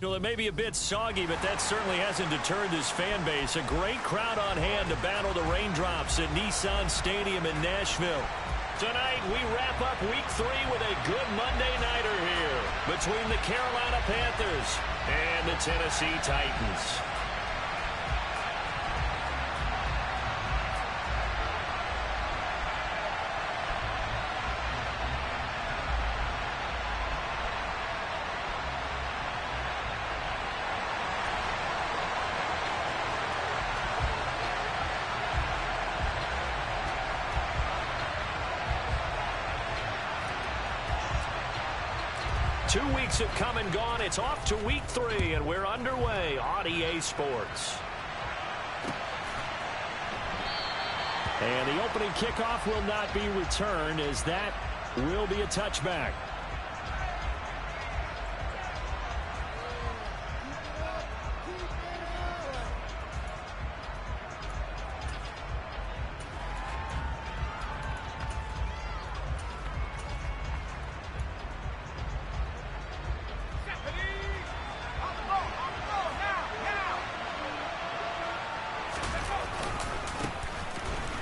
Well, it may be a bit soggy, but that certainly hasn't deterred this fan base. A great crowd on hand to battle the raindrops at Nissan Stadium in Nashville. Tonight, we wrap up Week 3 with a good Monday nighter here between the Carolina Panthers and the Tennessee Titans. 2 weeks have come and gone. It's off to Week 3, and we're underway on EA Sports. And the opening kickoff will not be returned, as that will be a touchback.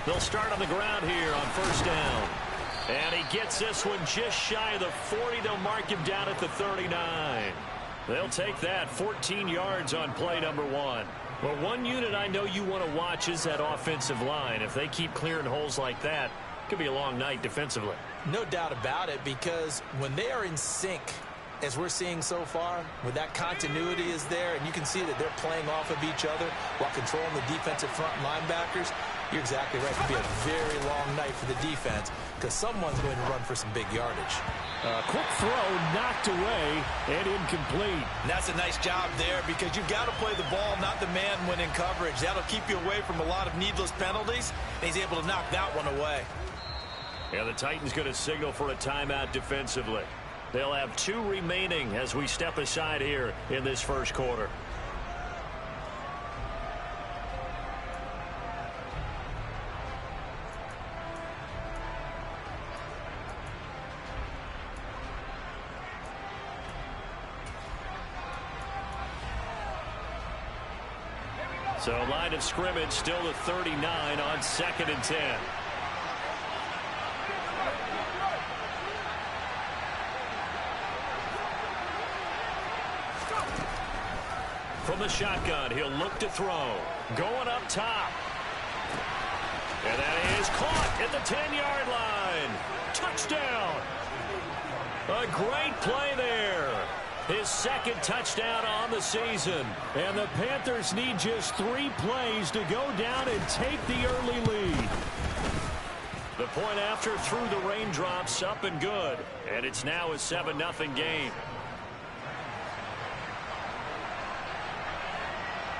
They'll start on the ground here on first down. And he gets this one just shy of the 40. They'll mark him down at the 39. They'll take that 14 yards on play number 1. Well, one unit I know you want to watch is that offensive line. If they keep clearing holes like that, it could be a long night defensively. No doubt about it, because when they are in sync, as we're seeing so far, when that continuity is there, and you can see that they're playing off of each other while controlling the defensive front linebackers, you're exactly right. It could be a very long night for the defense because someone's going to run for some big yardage. Quick throw knocked away and incomplete. And that's a nice job there because you've got to play the ball, not the man when in coverage. That'll keep you away from a lot of needless penalties, and he's able to knock that one away. Yeah, the Titans going to signal for a timeout defensively. They'll have 2 remaining as we step aside here in this first quarter. So line of scrimmage still the 39 on 2nd and 10. From the shotgun, he'll look to throw. Going up top. And that is caught at the 10-yard line. Touchdown. A great play there. His 2nd touchdown on the season. And the Panthers need just 3 plays to go down and take the early lead. The point after through the raindrops, up and good. And it's now a 7-0 game.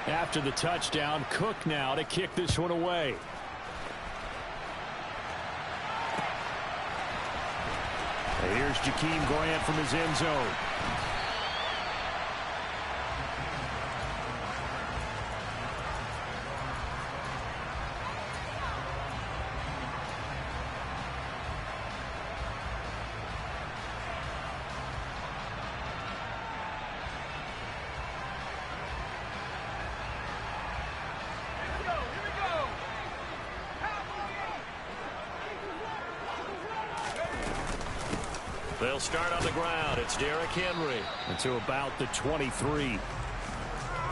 After the touchdown, Cook now to kick this one away. And here's Jakeem Grant from his end zone. They'll start on the ground. It's Derrick Henry. Into about the 23.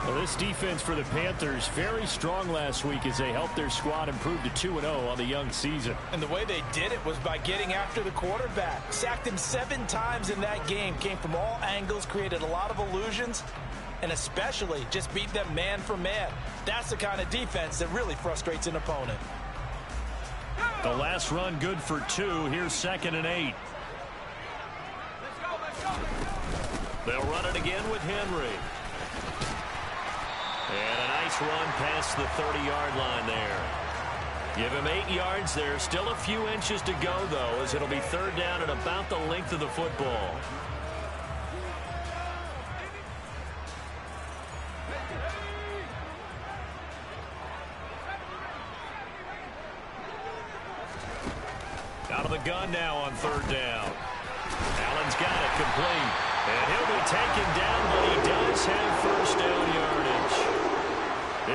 Well, this defense for the Panthers, very strong last week as they helped their squad improve to 2-0 on the young season. And the way they did it was by getting after the quarterback. Sacked him 7 times in that game. Came from all angles, created a lot of illusions, and especially just beat them man for man. That's the kind of defense that really frustrates an opponent. The last run good for 2. Here's 2nd and 8. They'll run it again with Henry. And a nice run past the 30-yard line there. Give him 8 yards there. Still a few inches to go, though, as it'll be 3rd down at about the length of the football. Out of the gun now on 3rd down. Allen's got it complete. And he'll be taken down, but he does have first down yardage.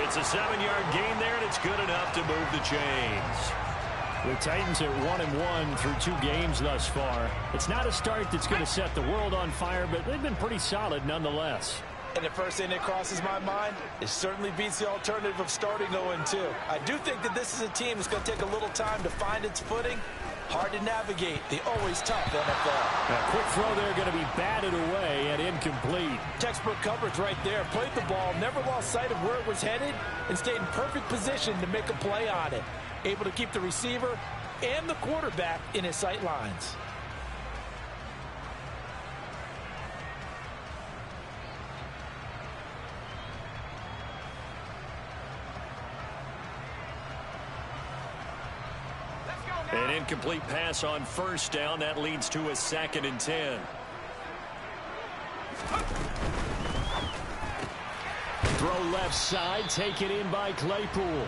It's a 7-yard gain there, and it's good enough to move the chains. The Titans are 1-1 through 2 games thus far. It's not a start that's going to set the world on fire, but they've been pretty solid nonetheless. And the first thing that crosses my mind, it certainly beats the alternative of starting 0-2. I do think that this is a team that's going to take a little time to find its footing. Hard to navigate the always tough NFL. A quick throw there going to be batted away and incomplete. Textbook coverage right there. Played the ball, never lost sight of where it was headed, and stayed in perfect position to make a play on it. Able to keep the receiver and the quarterback in his sight lines. An incomplete pass on first down. That leads to a 2nd and 10. Throw left side, taken in by Claypool.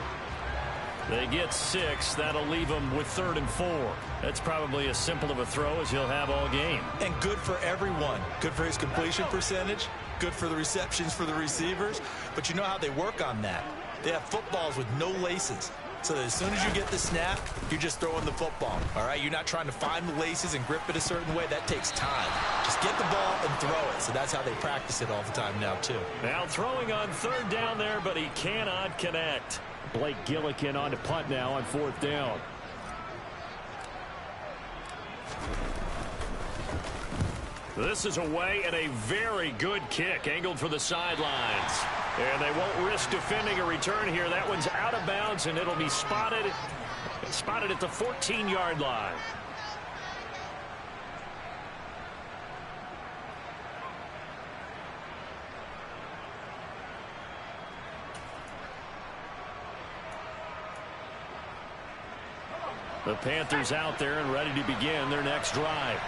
They get 6. That'll leave them with 3rd and 4. That's probably as simple of a throw as he'll have all game. And good for everyone. Good for his completion percentage. Good for the receptions for the receivers. But you know how they work on that. They have footballs with no laces. So that as soon as you get the snap, you're just throwing the football. All right? You're not trying to find the laces and grip it a certain way. That takes time. Just get the ball and throw it. So that's how they practice it all the time now, too. Now throwing on 3rd down there, but he cannot connect. Blake Gillikin on to punt now on 4th down. This is away and a very good kick angled for the sidelines. And they won't risk defending a return here. That one's out of bounds, and it'll be spotted at the 14-yard line. The Panthers out there and ready to begin their next drive.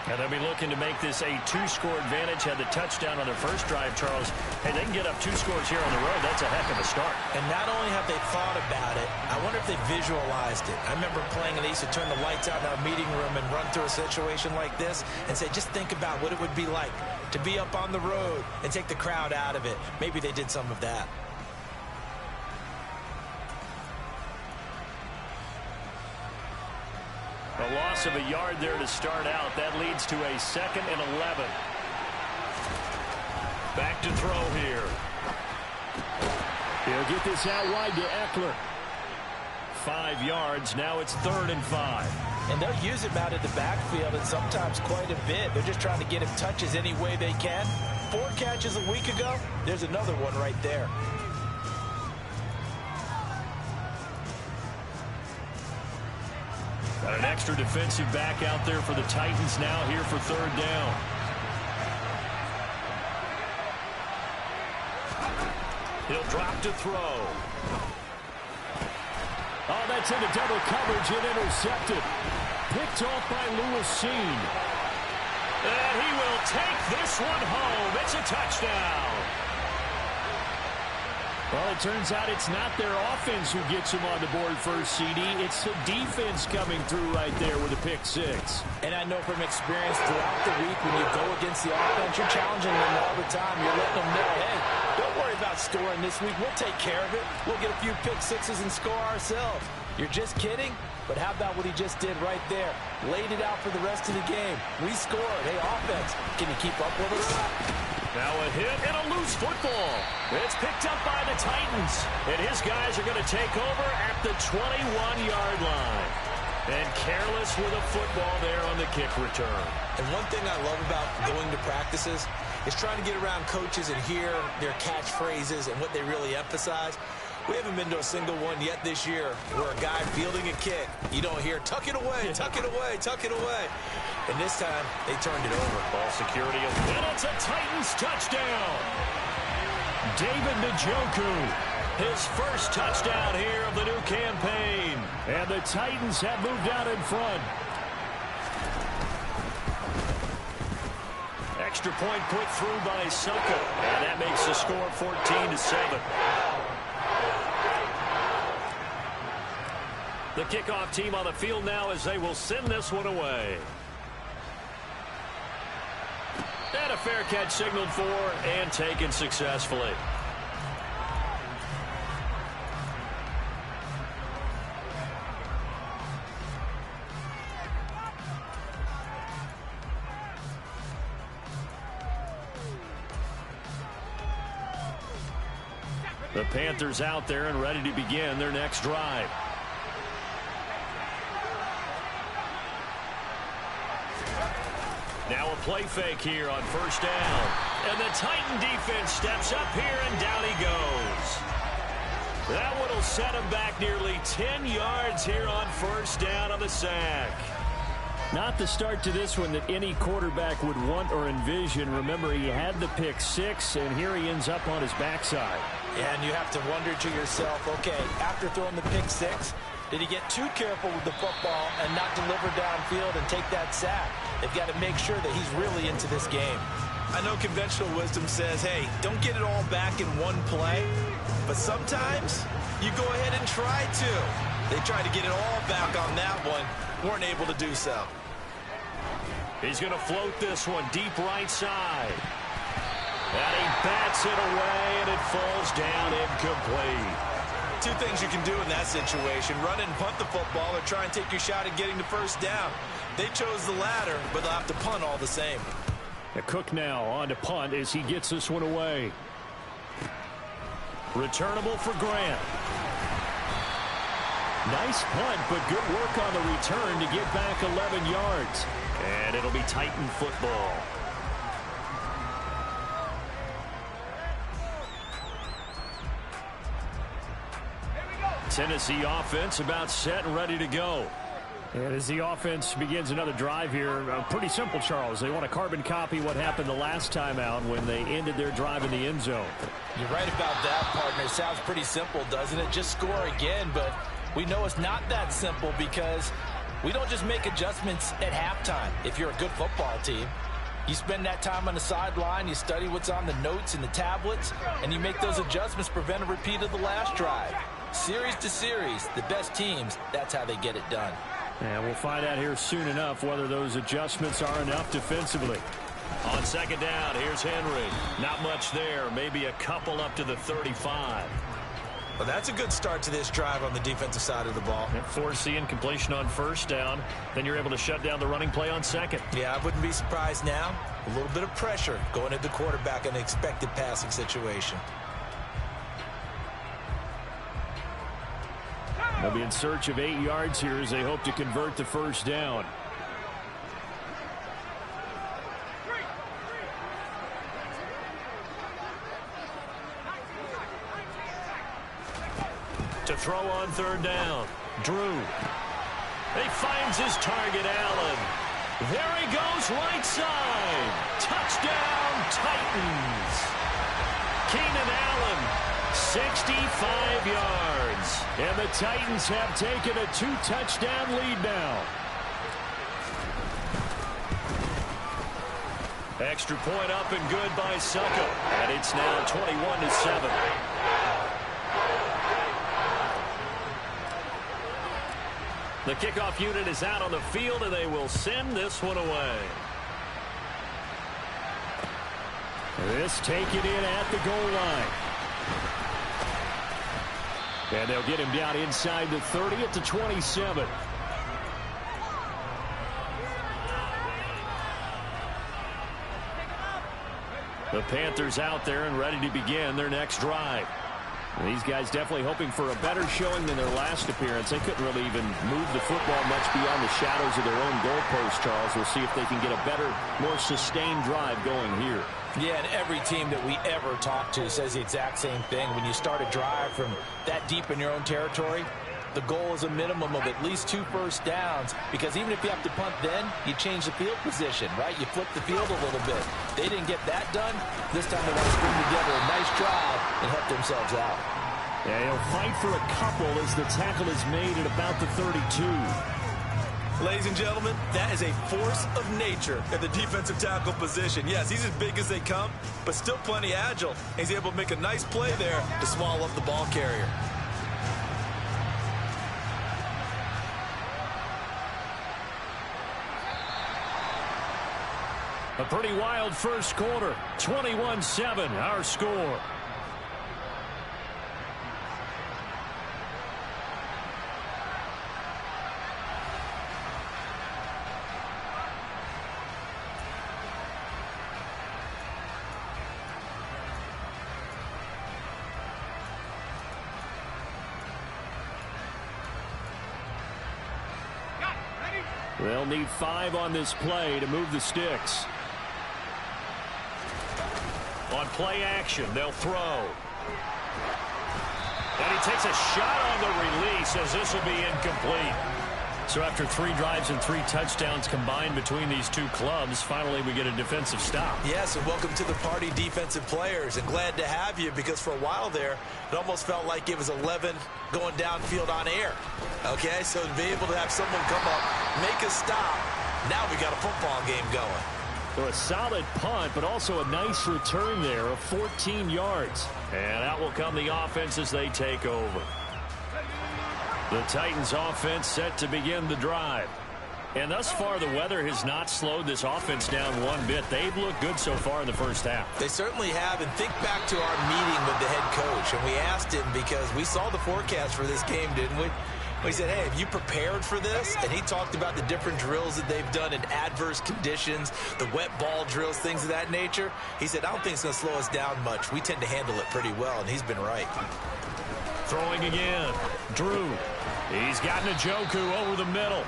And they'll be looking to make this a 2-score advantage. Had the touchdown on their first drive, Charles. Hey, they can get up 2 scores here on the road. That's a heck of a start. And not only have they thought about it, I wonder if they visualized it. I remember playing, and they used to turn the lights out in our meeting room and run through a situation like this and say, just think about what it would be like to be up on the road and take the crowd out of it. Maybe they did some of that. A loss of a yard there to start out. That leads to a 2nd and 11. Back to throw here. He'll get this out wide to Eckler. 5 yards. Now it's 3rd and 5. And they'll use him out of the backfield, and sometimes quite a bit. They're just trying to get him touches any way they can. 4 catches a week ago. There's another one right there. Got an extra defensive back out there for the Titans now here for 3rd down. He'll drop to throw. Oh, that's into double coverage and intercepted. Picked off by Lewis Seen. And he will take this one home. It's a touchdown. Well, it turns out it's not their offense who gets them on the board first, CD. It's the defense coming through right there with a pick 6. And I know from experience throughout the week when you go against the offense, you're challenging them all the time. You're letting them know, hey, don't worry about scoring this week. We'll take care of it. We'll get a few pick 6s and score ourselves. You're just kidding? But how about what he just did right there? Laid it out for the rest of the game. We scored. Hey, offense, can you keep up with us? Now a hit and a loose football. It's picked up by the Titans. And his guys are going to take over at the 21-yard line. And careless with a football there on the kick return. And one thing I love about going to practices is trying to get around coaches and hear their catchphrases and what they really emphasize. We haven't been to a single one yet this year where a guy fielding a kick, you don't hear, tuck it away, tuck it away, tuck it away. And this time, they turned it over. Ball security, and it's a Titans touchdown. David Njoku, his first touchdown here of the new campaign. And the Titans have moved out in front. Extra point put through by Succa, and that makes the score 14-7. The kickoff team on the field now as they will send this one away. And a fair catch signaled for and taken successfully. The Panthers out there and ready to begin their next drive. Now a play fake here on first down. And the Titan defense steps up here, and down he goes. That one will set him back nearly 10 yards here on first down on the sack. Not the start to this one that any quarterback would want or envision. Remember, he had the pick six, and here he ends up on his backside. And you have to wonder to yourself, okay, after throwing the pick six, did he get too careful with the football and not deliver downfield and take that sack? They've got to make sure that he's really into this game. I know conventional wisdom says, hey, don't get it all back in one play. But sometimes you go ahead and try to. They tried to get it all back on that one. Weren't able to do so. He's going to float this one deep right side. And he bats it away, and it falls down incomplete. Two things you can do in that situation: run and punt the football, or try and take your shot at getting the first down. They chose the latter, but they'll have to punt all the same. Cook now on to punt as he gets this one away. Returnable for Grant. Nice punt, but good work on the return to get back 11 yards. And it'll be Titan football. Tennessee offense about set and ready to go. And as the offense begins another drive here, pretty simple, Charles. They want to carbon copy what happened the last time out when they ended their drive in the end zone. You're right about that, partner. Sounds pretty simple, doesn't it? Just score again, but we know it's not that simple because we don't just make adjustments at halftime. If you're a good football team, you spend that time on the sideline, you study what's on the notes and the tablets, and you make those adjustments, prevent a repeat of the last drive. Series to series, the best teams, that's how they get it done. And we'll find out here soon enough whether those adjustments are enough defensively. On second down, here's Henry. Not much there, maybe a couple up to the 35. Well, that's a good start to this drive on the defensive side of the ball. Force the incompletion on first down. Then you're able to shut down the running play on second. Yeah, I wouldn't be surprised now. A little bit of pressure going at the quarterback in an expected passing situation. They'll be in search of 8 yards here as they hope to convert the first down. To throw on third down, Drew. He finds his target, Allen. There he goes, right side. Touchdown, Titans. Keenan Allen, 65 yards. And the Titans have taken a 2-touchdown lead now. Extra point up and good by Succo. And it's now 21-7. The kickoff unit is out on the field, and they will send this one away. This taken in at the goal line. And they'll get him down inside the 30 at the 27. The Panthers out there and ready to begin their next drive. These guys definitely hoping for a better showing than their last appearance. They couldn't really even move the football much beyond the shadows of their own goalpost, Charles. We'll see if they can get a better, more sustained drive going here. Yeah, and every team that we ever talk to says the exact same thing. When you start a drive from that deep in your own territory, the goal is a minimum of at least 2 first downs, because even if you have to punt then, you change the field position, right? You flip the field a little bit. They didn't get that done. This time they want to string together a nice drive and help themselves out. Yeah, he'll fight for a couple as the tackle is made at about the 32. Ladies and gentlemen, that is a force of nature at the defensive tackle position. Yes, he's as big as they come, but still plenty agile. He's able to make a nice play there to swallow up the ball carrier. A pretty wild first quarter. 21-7, our score. They'll need 5 on this play to move the sticks. On play action, they'll throw. And he takes a shot on the release as this will be incomplete. So after 3 drives and 3 touchdowns combined between these two clubs, finally we get a defensive stop. Yes, and welcome to the party, defensive players. And glad to have you, because for a while there, it almost felt like it was 11 going downfield on air. Okay, so to be able to have someone come up, make a stop, now we got a football game going. So a solid punt, but also a nice return there of 14 yards. And out will come the offense as they take over. The Titans offense set to begin the drive. And thus far, the weather has not slowed this offense down one bit. They've looked good so far in the first half. They certainly have. And think back to our meeting with the head coach. And we asked him, because we saw the forecast for this game, didn't we? We said, hey, have you prepared for this? And he talked about the different drills that they've done in adverse conditions, the wet ball drills, things of that nature. He said, I don't think it's going to slow us down much. We tend to handle it pretty well, and he's been right. Throwing again. Drew. He's got Njoku over the middle.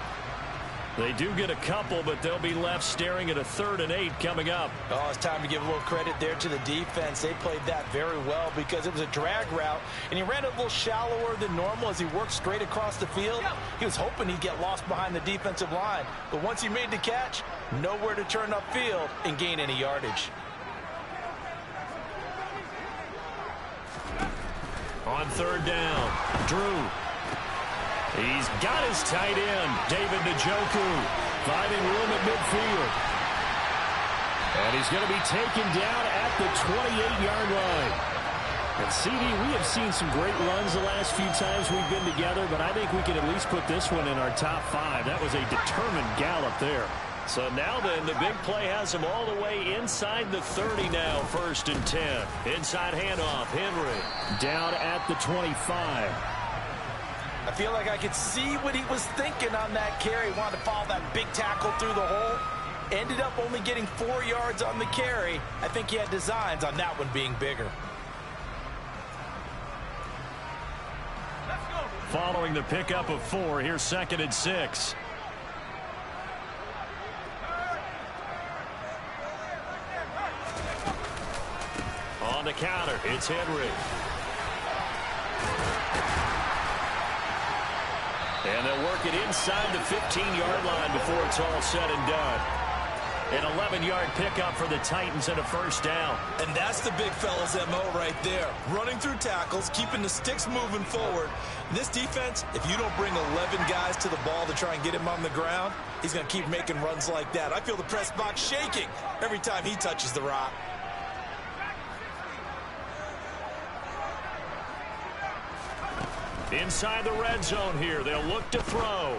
They do get a couple, but they'll be left staring at a 3rd and 8 coming up. Oh, it's time to give a little credit there to the defense. They played that very well, because it was a drag route, and he ran it a little shallower than normal as he worked straight across the field. He was hoping he'd get lost behind the defensive line, but once he made the catch, nowhere to turn upfield and gain any yardage. On 3rd down, Drew. He's got his tight end, David Njoku, finding room at midfield. And he's going to be taken down at the 28-yard line. And CD, we have seen some great runs the last few times we've been together, but I think we can at least put this one in our top 5. That was a determined gallop there. So now then, the big play has him all the way inside the 30 now, 1st and 10. Inside handoff, Henry. Down at the 25. I feel like I could see what he was thinking on that carry. He wanted to follow that big tackle through the hole. Ended up only getting 4 yards on the carry. I think he had designs on that one being bigger. Following the pickup of 4, here's 2nd and 6. On the counter, it's Henry. And they'll work it inside the 15-yard line before it's all said and done. An 11-yard pickup for the Titans and a 1st down. And that's the big fella's MO right there. Running through tackles, keeping the sticks moving forward. This defense, if you don't bring 11 guys to the ball to try and get him on the ground, he's going to keep making runs like that. I feel the press box shaking every time he touches the rock. Inside the red zone here, they'll look to throw.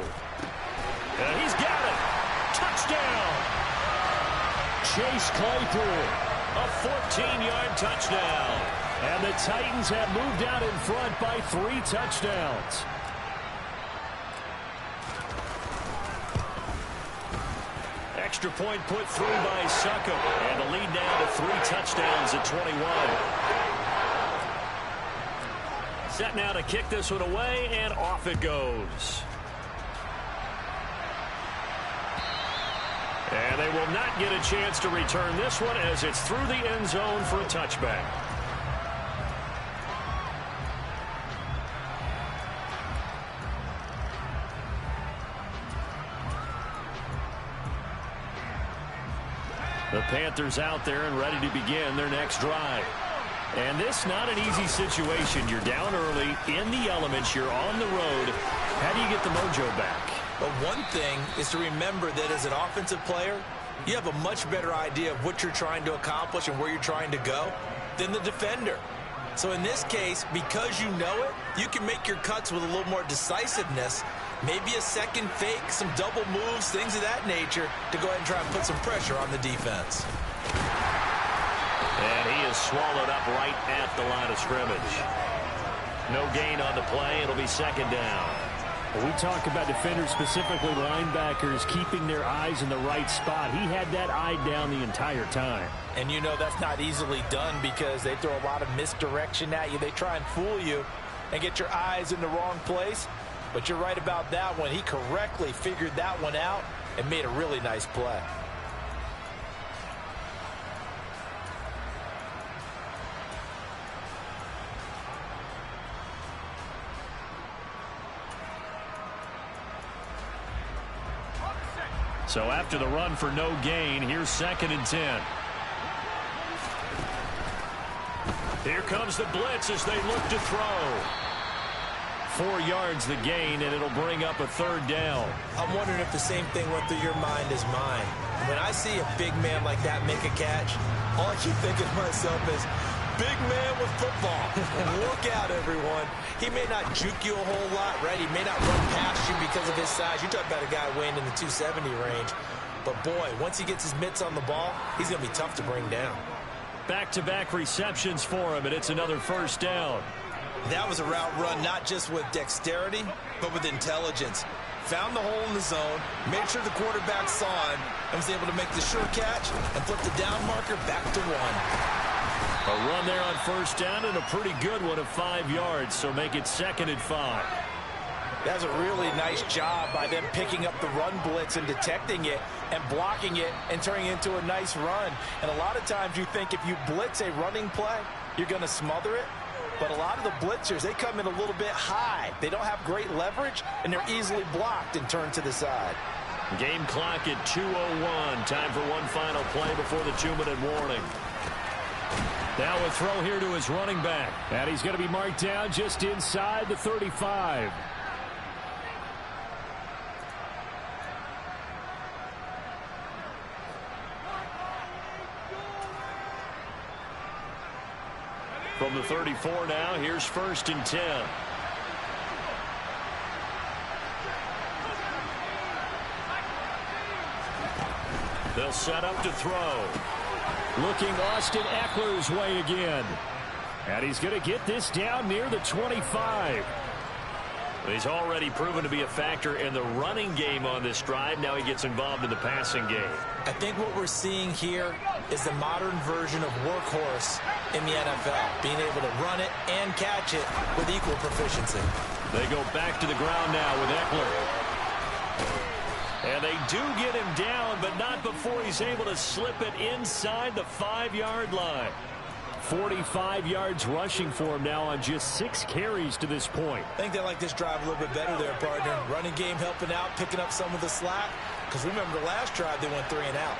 And he's got it. Touchdown. Chase Claypool, a 14-yard touchdown. And the Titans have moved out in front by 3 touchdowns. Extra point put through by Succop. And the lead now to 3 touchdowns at 21. Set now to kick this one away, and off it goes. And they will not get a chance to return this one as it's through the end zone for a touchback. The Panthers out there and ready to begin their next drive. And this not an easy situation. You're down early, in the elements, you're on the road. How do you get the mojo back? But one thing is to remember that as an offensive player, you have a much better idea of what you're trying to accomplish and where you're trying to go than the defender. So in this case, because you know it, you can make your cuts with a little more decisiveness Maybe a second fake, some double moves, things of that nature to go ahead and try and put some pressure on the defense. And he is swallowed up right at the line of scrimmage. No gain on the play. It'll be second down. We talk about defenders, specifically linebackers, keeping their eyes in the right spot. He had that eye down the entire time. And you know that's not easily done because they throw a lot of misdirection at you. They try and fool you and get your eyes in the wrong place. But you're right about that one. He correctly figured that one out and made a really nice play. So after the run for no gain, here's 2nd and 10. Here comes the blitz as they look to throw. 4 yards the gain, and it'll bring up a 3rd down. I'm wondering if the same thing went through your mind as mine. When I see a big man like that make a catch, all I keep thinking to myself is, big man with football. Look out, everyone. He may not juke you a whole lot, right? He may not run past you because of his size. You talk about a guy weighing in the 270 range. But, boy, once he gets his mitts on the ball, he's going to be tough to bring down. Back-to-back receptions for him, and it's another 1st down. That was a route run not just with dexterity, but with intelligence. Found the hole in the zone, made sure the quarterback saw him, and was able to make the sure catch and flip the down marker back to 1. A run there on 1st down and a pretty good one of 5 yards, so make it 2nd and 5. That's a really nice job by them picking up the run blitz and detecting it and blocking it and turning it into a nice run. And a lot of times you think if you blitz a running play, you're going to smother it. But a lot of the blitzers, they come in a little bit high. They don't have great leverage, and they're easily blocked and turned to the side. Game clock at 2:01. Time for one final play before the 2-minute warning. Now a throw here to his running back. And he's going to be marked down just inside the 35. From the 34 now, here's 1st and 10. They'll set up to throw. Looking Austin Eckler's way again. And he's going to get this down near the 25. He's already proven to be a factor in the running game on this drive. Now he gets involved in the passing game. I think what we're seeing here is the modern version of workhorse in the NFL, being able to run it and catch it with equal proficiency. They go back to the ground now with Eckler. And they do get him down, but not before he's able to slip it inside the 5-yard line. 45 yards rushing for him now on just 6 carries to this point. I think they like this drive a little bit better there, partner. Running game helping out, picking up some of the slack. Because remember, the last drive they went 3 and out.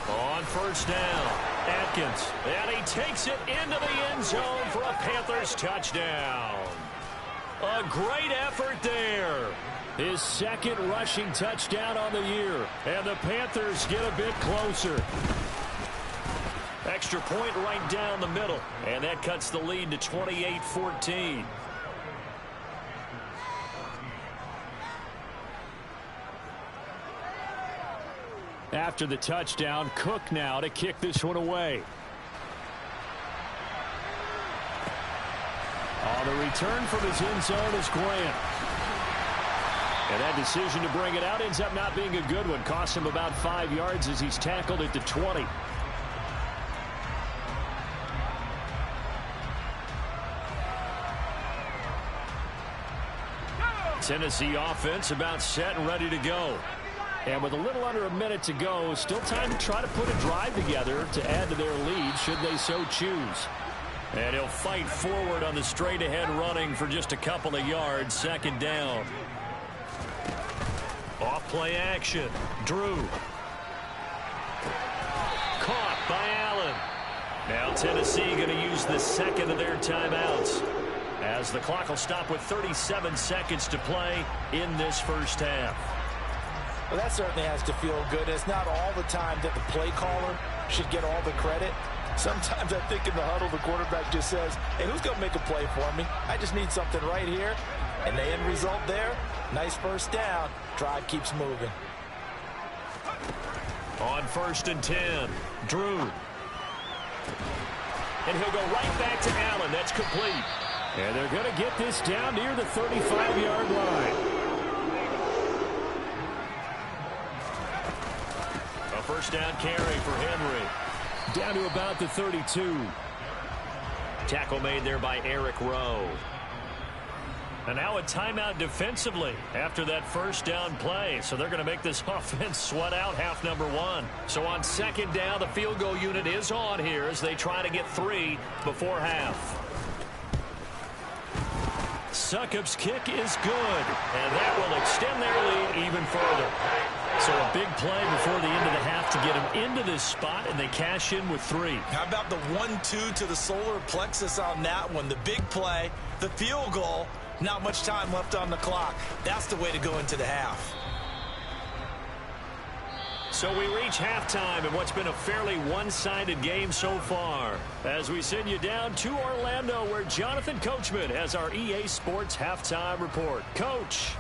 On 1st down, Atkins. And he takes it into the end zone for a Panthers touchdown. A great effort there. His 2nd rushing touchdown on the year. And the Panthers get a bit closer. Extra point right down the middle. And that cuts the lead to 28-14. After the touchdown, Cook now to kick this one away. On the return from his end zone is Grant. And that decision to bring it out ends up not being a good one. Costs him about 5 yards as he's tackled at the 20. Tennessee offense about set and ready to go. And with a little under a minute to go, still time to try to put a drive together to add to their lead should they so choose. And he'll fight forward on the straight-ahead running for just a couple of yards. 2nd down. Off-play action. Drew. Caught by Allen. Now Tennessee going to use the 2nd of their timeouts, as the clock will stop with 37 seconds to play in this 1st half. Well, that certainly has to feel good. It's not all the time that the play caller should get all the credit. Sometimes I think in the huddle, the quarterback just says, hey, who's going to make a play for me? I just need something right here. And the end result there, nice first down. Drive keeps moving. On 1st and 10, Drew. And he'll go right back to Allen. That's complete. And they're going to get this down near the 35-yard line. A first down carry for Henry. Down to about the 32. Tackle made there by Eric Rowe. And now a timeout defensively after that first down play. So they're going to make this offense sweat out half number 1. So on 2nd down, the field goal unit is on here as they try to get 3 before half. Succop's kick is good, and that will extend their lead even further. So a big play before the end of the half to get them into this spot, and they cash in with 3. How about the 1-2 to the solar plexus on that one? The big play, the field goal, not much time left on the clock. That's the way to go into the half. So we reach halftime in what's been a fairly one-sided game so far. As we send you down to Orlando, where Jonathan Coachman has our EA Sports Halftime Report. Coach.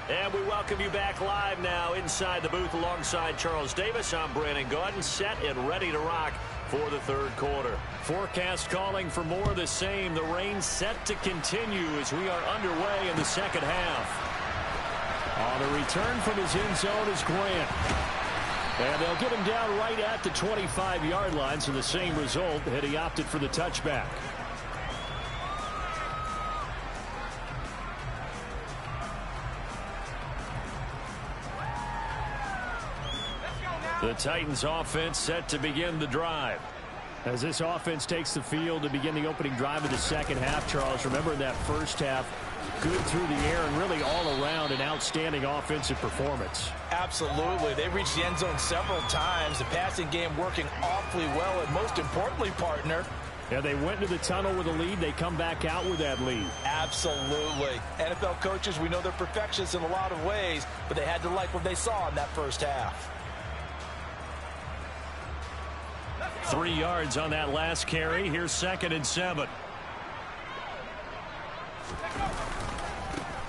And we welcome you back live now inside the booth alongside Charles Davis. I'm Brandon Gaudin, set and ready to rock for the 3rd quarter. Forecast calling for more of the same. The rain set to continue as we are underway in the 2nd half. On the return from his end zone is Grant. And they'll get him down right at the 25-yard line, so the same result had he opted for the touchback. The Titans offense set to begin the drive. As this offense takes the field to begin the opening drive of the 2nd half, Charles, remember in that first half, good through the air and really all around an outstanding offensive performance. Absolutely. They reached the end zone several times. The passing game working awfully well, and most importantly, partner, yeah, they went into the tunnel with a lead. They come back out with that lead. Absolutely. NFL coaches, we know they're perfectionists in a lot of ways, but they had to like what they saw in that first half. 3 yards on that last carry. Here's 2nd and 7.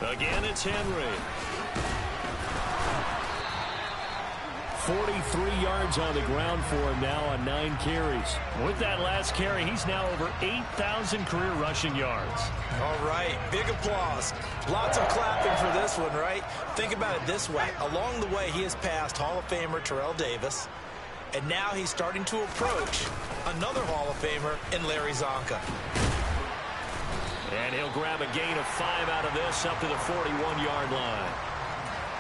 Again, it's Henry. 43 yards on the ground for him now on 9 carries. With that last carry, he's now over 8,000 career rushing yards. All right, big applause. Lots of clapping for this one, right? Think about it this way. Along the way, he has passed Hall of Famer Terrell Davis, and now he's starting to approach another Hall of Famer in Larry Zonka. And he'll grab a gain of 5 out of this up to the 41-yard line.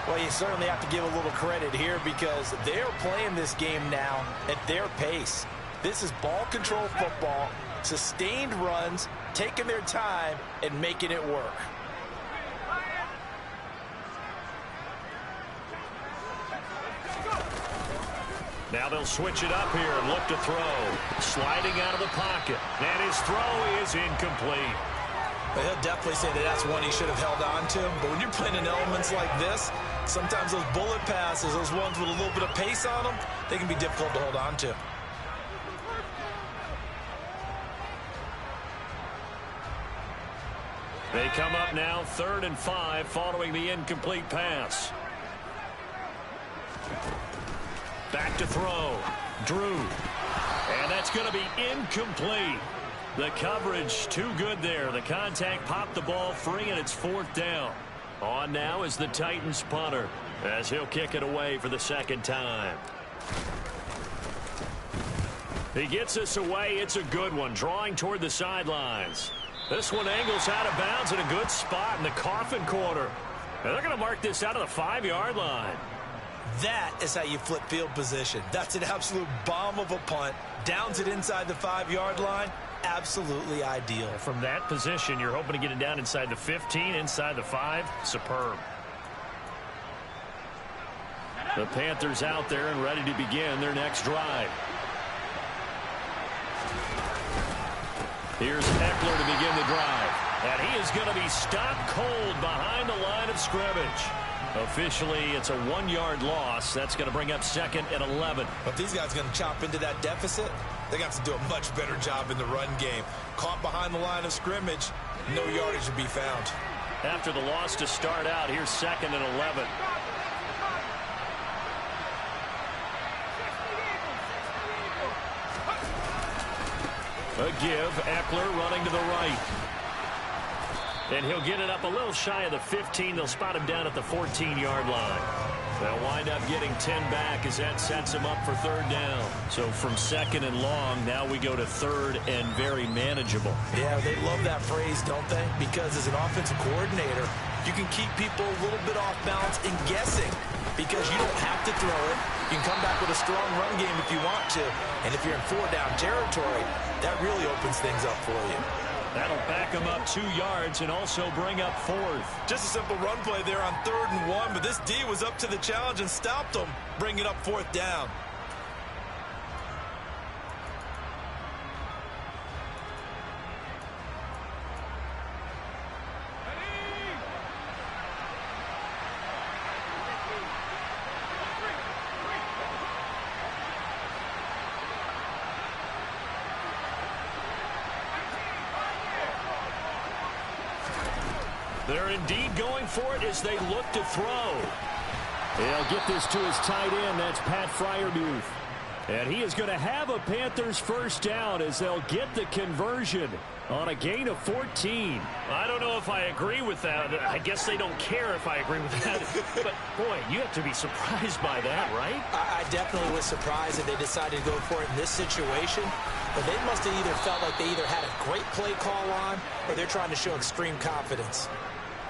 Well, you certainly have to give a little credit here because they're playing this game now at their pace. This is ball control football, sustained runs, taking their time and making it work. Now they'll switch it up here and look to throw. Sliding out of the pocket. And his throw is incomplete. But he'll definitely say that that's one he should have held on to. But when you're playing in elements like this, sometimes those bullet passes, those ones with a little bit of pace on them, they can be difficult to hold on to. They come up now 3rd and 5 following the incomplete pass. Back to throw. Drew. And that's going to be incomplete. The coverage too good there. The contact popped the ball free, and it's 4th down. On now is the Titans punter as he'll kick it away for the 2nd time. He gets this away. It's a good one, drawing toward the sidelines. This one angles out of bounds in a good spot in the coffin corner. And they're going to mark this out of the 5-yard line. That is how you flip field position. That's an absolute bomb of a punt. Downs it inside the 5-yard line. Absolutely ideal. From that position, you're hoping to get it down inside the 15, inside the 5. Superb. The Panthers out there and ready to begin their next drive. Here's Eckler to begin the drive. And he is going to be stopped cold behind the line of scrimmage. Officially, it's a 1-yard loss. That's going to bring up 2nd and 11. But these guys are going to chop into that deficit. They're going to have to do a much better job in the run game. Caught behind the line of scrimmage, no yardage to be found. After the loss to start out, here's 2nd and 11. A give, Eckler running to the right. And he'll get it up a little shy of the 15. They'll spot him down at the 14-yard line. They'll wind up getting 10 back as that sets him up for 3rd down. So from 2nd and long, now we go to 3rd and very manageable. Yeah, they love that phrase, don't they? Because as an offensive coordinator, you can keep people a little bit off balance and guessing because you don't have to throw it. You can come back with a strong run game if you want to. And if you're in 4-down territory, that really opens things up for you. That'll back him up 2 yards and also bring up 4th. Just a simple run play there on 3rd and 1, but this D was up to the challenge and stopped them, bringing up 4th down. They're indeed going for it as they look to throw. They'll get this to his tight end. That's Pat Freiermuth. And he is going to have a Panthers 1st down as they'll get the conversion on a gain of 14. I don't know if I agree with that. I guess they don't care if I agree with that. But, boy, you have to be surprised by that, right? I definitely was surprised that they decided to go for it in this situation. But they must have either felt like they either had a great play call on or they're trying to show extreme confidence.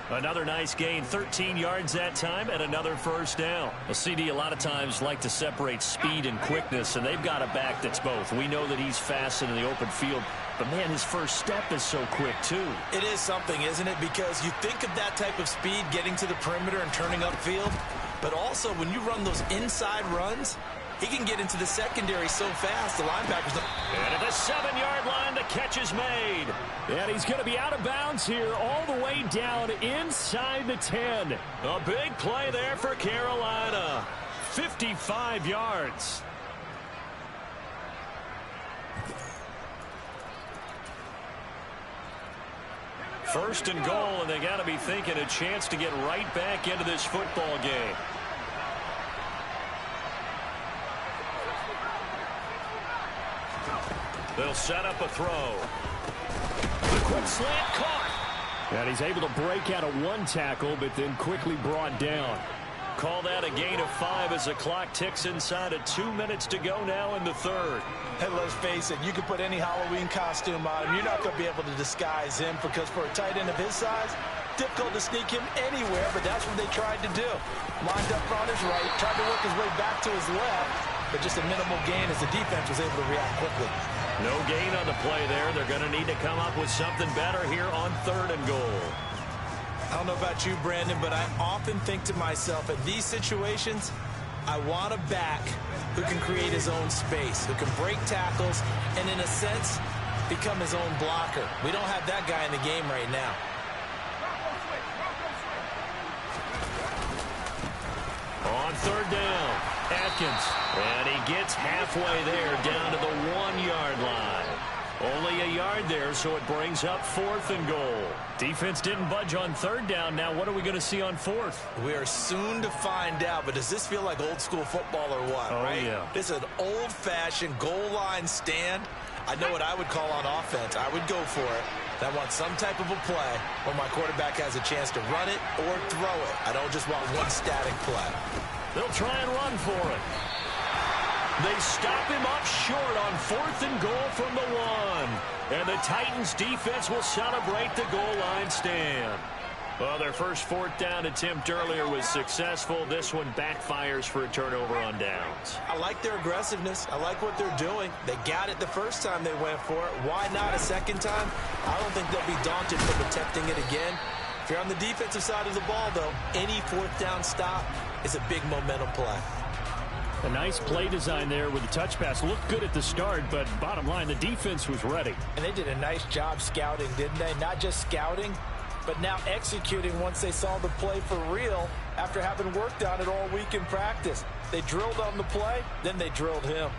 Another nice gain, 13 yards that time, and another 1st down. A CD a lot of times like to separate speed and quickness, and they've got a back that's both. We know that he's fast in the open field, but, man, his first step is so quick, too. It is something, isn't it? Because you think of that type of speed getting to the perimeter and turning upfield, but also when you run those inside runs, he can get into the secondary so fast, the linebackers don't. And at the 7-yard line, the catch is made. And he's going to be out of bounds here all the way down inside the 10. A big play there for Carolina. 55 yards. First and goal, and they got to be thinking a chance to get right back into this football game. They'll set up a throw. The quick slant caught. And he's able to break out of 1 tackle, but then quickly brought down. Call that a gain of 5 as the clock ticks inside of 2 minutes to go now in the 3rd. Hey, let's face it, you can put any Halloween costume on him. You're not going to be able to disguise him because for a tight end of his size, difficult to sneak him anywhere, but that's what they tried to do. Lined up on his right, tried to work his way back to his left, but just a minimal gain as the defense was able to react quickly. No gain on the play there. They're going to need to come up with something better here on 3rd and goal. I don't know about you, Brandon, but I often think to myself, in these situations, I want a back who can create his own space, who can break tackles, and in a sense, become his own blocker. We don't have that guy in the game right now. On 3rd down, Atkins. And he gets halfway there down to the 1-yard line. Only a yard there, so it brings up 4th and goal. Defense didn't budge on 3rd down. Now what are we going to see on 4th? We are soon to find out, but does this feel like old school football or what, right? Yeah. This is an old-fashioned goal line stand. I know what I would call on offense. I would go for it. I want some type of a play where my quarterback has a chance to run it or throw it. I don't just want one static play. They'll try and run for it. They stop him up short on 4th and goal from the 1. And the Titans defense will celebrate the goal line stand. Well, their first 4th down attempt earlier was successful. This one backfires for a turnover on downs. I like their aggressiveness. I like what they're doing. They got it the first time they went for it. Why not a second time? I don't think they'll be daunted from attempting it again. If you're on the defensive side of the ball, though, any 4th down stop is a big momentum play. A nice play design there with the touch pass. Looked good at the start, but bottom line, the defense was ready. And they did a nice job scouting, didn't they? Not just scouting, but now executing once they saw the play for real after having worked on it all week in practice. They drilled on the play, then they drilled him.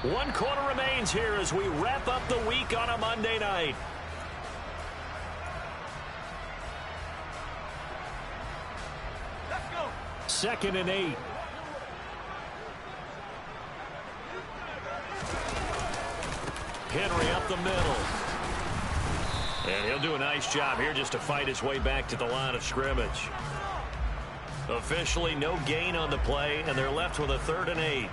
1 quarter remains here as we wrap up the week on a Monday night. Let's go. 2nd and 8. Henry up the middle. And he'll do a nice job here just to fight his way back to the line of scrimmage. Officially no gain on the play, and they're left with a 3rd and 8.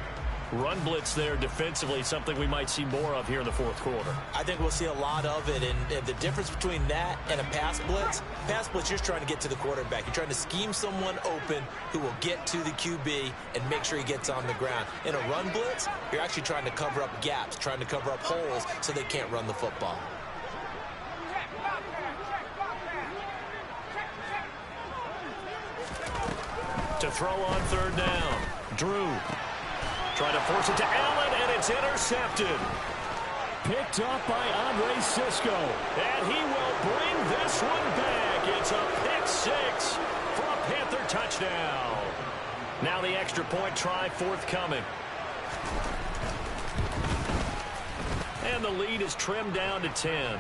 Run blitz there defensively, something we might see more of here in the 4th quarter. I think we'll see a lot of it, and the difference between that and a pass blitz, you're trying to get to the quarterback. You're trying to scheme someone open who will get to the QB and make sure he gets on the ground. In a run blitz, you're actually trying to cover up gaps, trying to cover up holes so they can't run the football. To throw on 3rd down. Drew trying to force it to Allen, and it's intercepted. Picked up by Andre Cisco. And he will bring this one back. It's a pick 6 for a Panther touchdown. Now the extra point try forthcoming. And the lead is trimmed down to 10.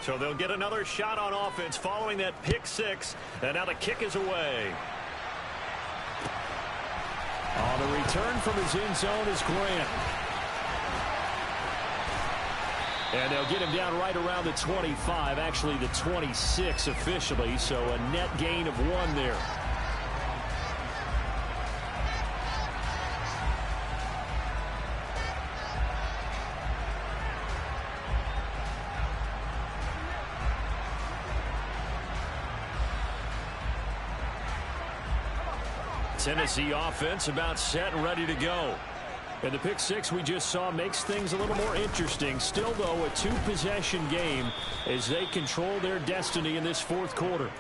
So they'll get another shot on offense following that pick 6. And now the kick is away. On the return from his end zone is Grant. And they'll get him down right around the 25, actually the 26 officially, so a net gain of 1 there. Tennessee offense about set and ready to go. And the pick 6 we just saw makes things a little more interesting. Still, though, a 2-possession game as they control their destiny in this 4th quarter.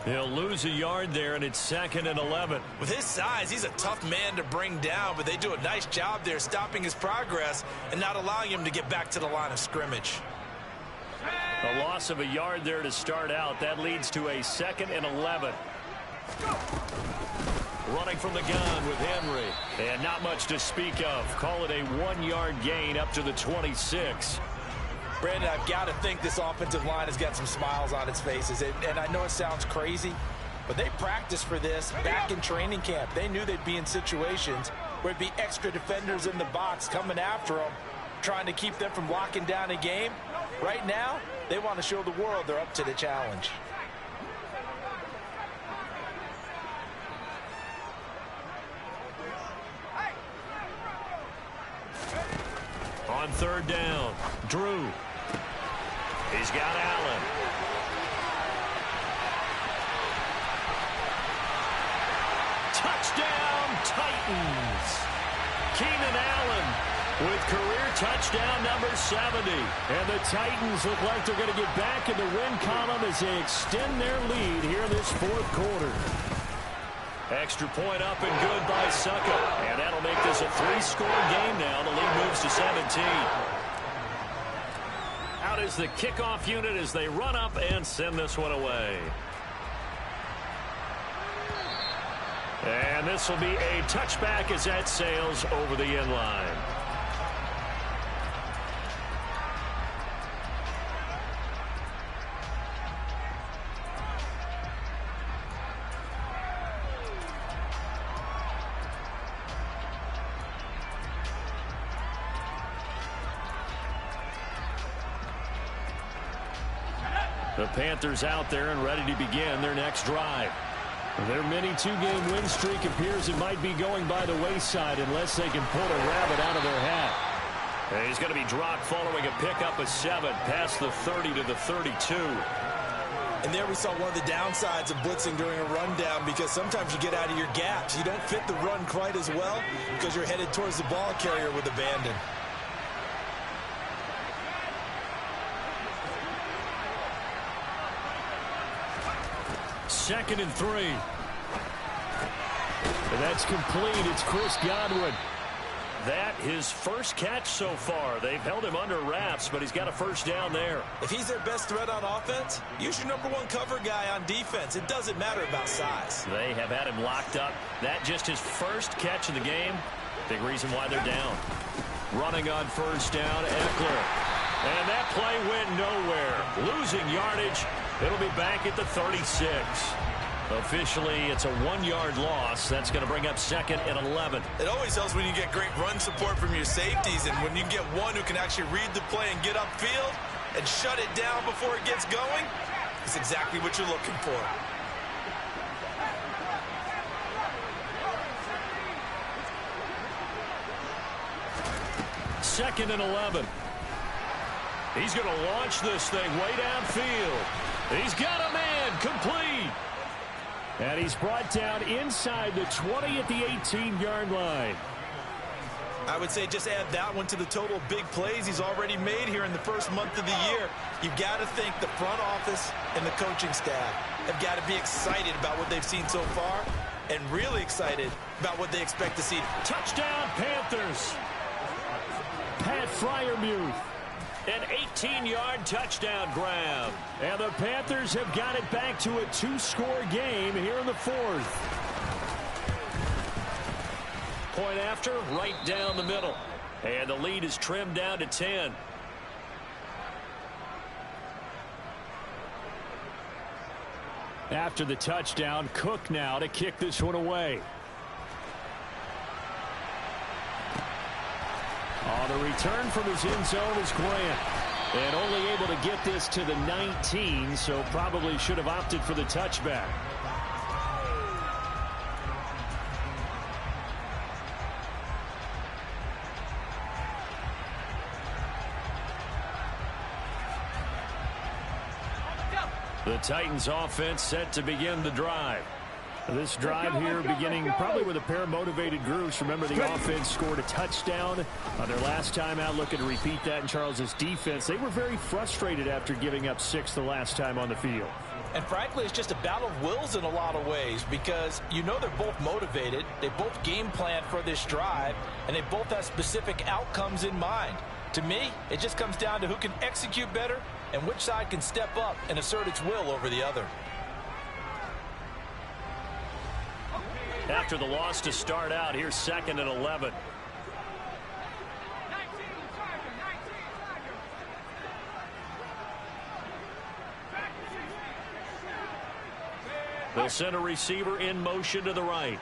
He'll lose a yard there, and it's 2nd and 11. With his size, he's a tough man to bring down, but they do a nice job there stopping his progress and not allowing him to get back to the line of scrimmage. A loss of a yard there to start out. That leads to a 2nd and 11. Running from the gun with Henry. And not much to speak of. Call it a 1-yard gain up to the 26. Brandon, I've got to think this offensive line has got some smiles on its faces. And I know it sounds crazy, but they practiced for this back in training camp. They knew they'd be in situations where it'd be extra defenders in the box coming after them, trying to keep them from locking down a game. Right now, they want to show the world they're up to the challenge. On 3rd down, Drew. He's got Allen. Touchdown, Titans. Keenan Allen with career touchdown number 70. And the Titans look like they're going to get back in the win column as they extend their lead here in this 4th quarter. Extra point up and good by Succa. And that'll make this a 3-score game now. The lead moves to 17. Out is the kickoff unit as they run up and send this one away. And this will be a touchback as that sails over the end line. The Panthers out there and ready to begin their next drive. Their mini 2-game win streak appears it might be going by the wayside unless they can pull a rabbit out of their hat. And he's going to be dropped following a pickup of 7 past the 30 to the 32. And there we saw one of the downsides of blitzing during a rundown, because sometimes you get out of your gaps. You don't fit the run quite as well because you're headed towards the ball carrier with abandon. 2nd and 3. And that's complete. It's Chris Godwin. That his first catch so far. They've held him under wraps, but he's got a first down there. If he's their best threat on offense, use your number 1 cover guy on defense. It doesn't matter about size. They have had him locked up. That just his first catch of the game. Big reason why they're down. Running on first down, Eckler. And that play went nowhere. Losing yardage. It'll be back at the 36. Officially, it's a 1-yard loss. That's going to bring up 2nd and 11. It always helps when you get great run support from your safeties, and when you get one who can actually read the play and get upfield and shut it down before it gets going, it's exactly what you're looking for. Second and 11. He's going to launch this thing way downfield. He's got a man complete. And he's brought down inside the 20 at the 18-yard line. I would say just add that one to the total big plays he's already made here in the first month of the year. You've got to think the front office and the coaching staff have got to be excited about what they've seen so far and really excited about what they expect to see. Touchdown, Panthers. Pat Freiermuth. An 18-yard touchdown grab. And the Panthers have got it back to a 2-score game here in the 4th. Point after, right down the middle. And the lead is trimmed down to 10. After the touchdown, Cook now to kick this one away. On the return from his end zone is Grant. And only able to get this to the 19, so probably should have opted for the touchback. The Titans offense set to begin the drive. This drive here beginning probably with a pair of motivated groups. Remember, the offense scored a touchdown on their last time out. Looking to repeat that in Charles's defense. They were very frustrated after giving up 6 the last time on the field. And frankly, it's just a battle of wills in a lot of ways because you know they're both motivated. They both game plan for this drive, and they both have specific outcomes in mind. To me, it just comes down to who can execute better and which side can step up and assert its will over the other. After the loss to start out, here's 2nd and 11. They'll send a receiver in motion to the right.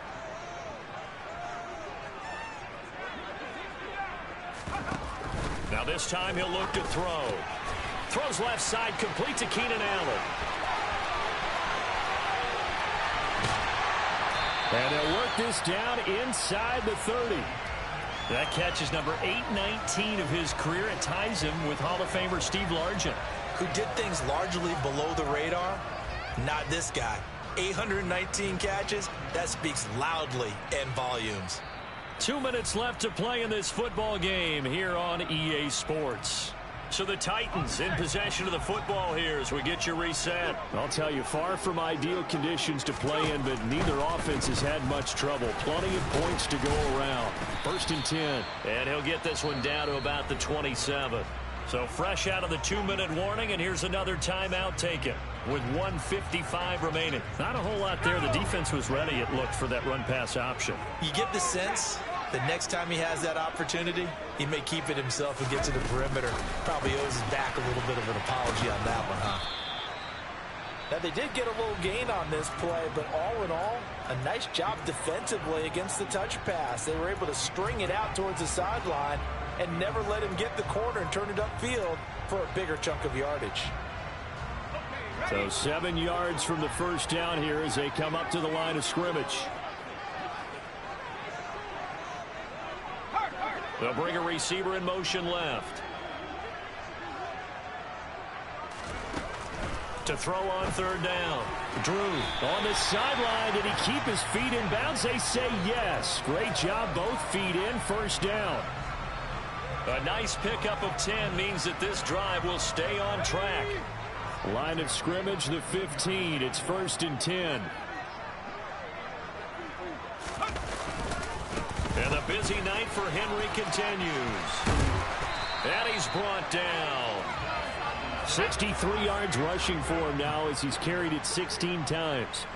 Now this time he'll look to throw. Throws left side, complete to Keenan Allen. And they'll work this down inside the 30. That catch is number 819 of his career. It ties him with Hall of Famer Steve Largent. Who did things largely below the radar? Not this guy. 819 catches, that speaks loudly in volumes. 2 minutes left to play in this football game here on EA Sports. So the Titans in possession of the football here as we get you reset. I'll tell you, far from ideal conditions to play in, but neither offense has had much trouble. Plenty of points to go around. 1st and 10. And he'll get this one down to about the 27. So fresh out of the 2-minute warning, and here's another timeout taken with 1:55 remaining. Not a whole lot there. The defense was ready, it looked, for that run-pass option. You get the sense that next time he has that opportunity, he may keep it himself and get to the perimeter. Probably owes his back a little bit of an apology on that one, huh? Now, they did get a little gain on this play, but all in all, a nice job defensively against the touch pass. They were able to string it out towards the sideline and never let him get the corner and turn it upfield for a bigger chunk of yardage. So 7 yards from the first down here as they come up to the line of scrimmage. They'll bring a receiver in motion left. To throw on 3rd down. Drew on the sideline. Did he keep his feet in bounds? They say yes. Great job. Both feet in. 1st down. A nice pickup of 10 means that this drive will stay on track. Line of scrimmage, the 15. It's 1st and 10. And the busy night for Henry continues. And he's brought down. 63 yards rushing for him now as he's carried it 16 times.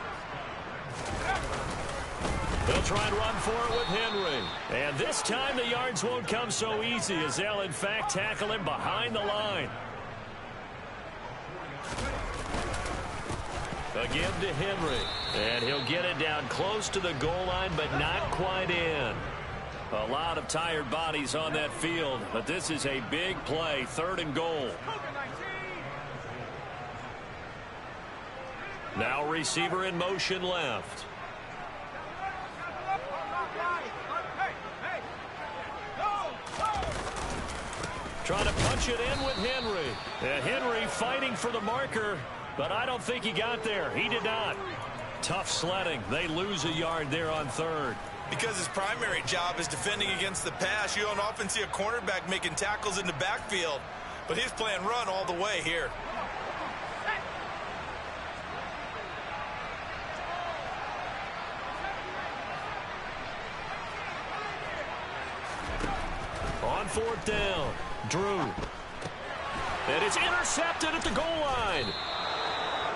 They'll try and run for it with Henry. And this time the yards won't come so easy as they'll in fact tackle him behind the line. Again to Henry. And he'll get it down close to the goal line, but not quite in. A lot of tired bodies on that field, but this is a big play, 3rd and goal. Now receiver in motion left. Trying to punch it in with Henry. And Henry fighting for the marker, but I don't think he got there. He did not. Tough sledding. They lose a yard there on 3rd. Because his primary job is defending against the pass, you don't often see a cornerback making tackles in the backfield. But he's playing run all the way here. On 4th down, Drew. And it's intercepted at the goal line.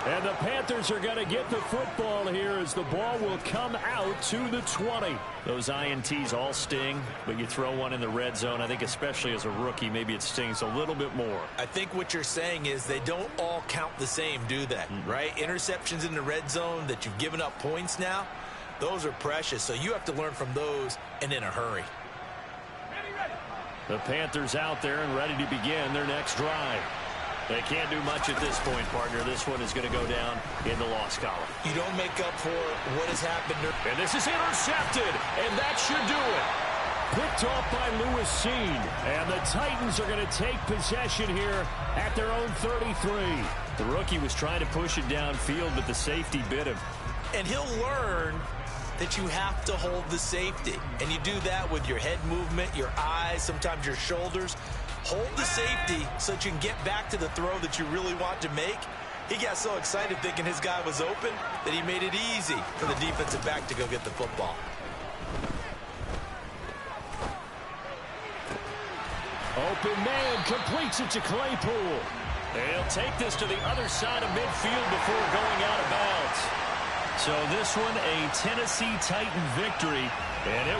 And the Panthers are going to get the football here as the ball will come out to the 20. Those INTs all sting, but you throw one in the red zone, I think especially as a rookie, maybe it stings a little bit more. I think what you're saying is they don't all count the same, do they? Right? Interceptions in the red zone that you've given up points now, those are precious. So you have to learn from those and in a hurry. The Panthers out there and ready to begin their next drive. They can't do much at this point, partner. This one is going to go down in the loss column. You don't make up for what has happened. And this is intercepted, and that should do it. Picked off by Lewis Seen. And the Titans are going to take possession here at their own 33. The rookie was trying to push it downfield, but the safety bit him. And he'll learn that you have to hold the safety. And you do that with your head movement, your eyes, sometimes your shoulders. Hold the safety so that you can get back to the throw that you really want to make. He got so excited thinking his guy was open that he made it easy for the defensive back to go get the football. Open man completes it to Claypool. They'll take this to the other side of midfield before going out of bounds. So this one, a Tennessee Titan victory, and it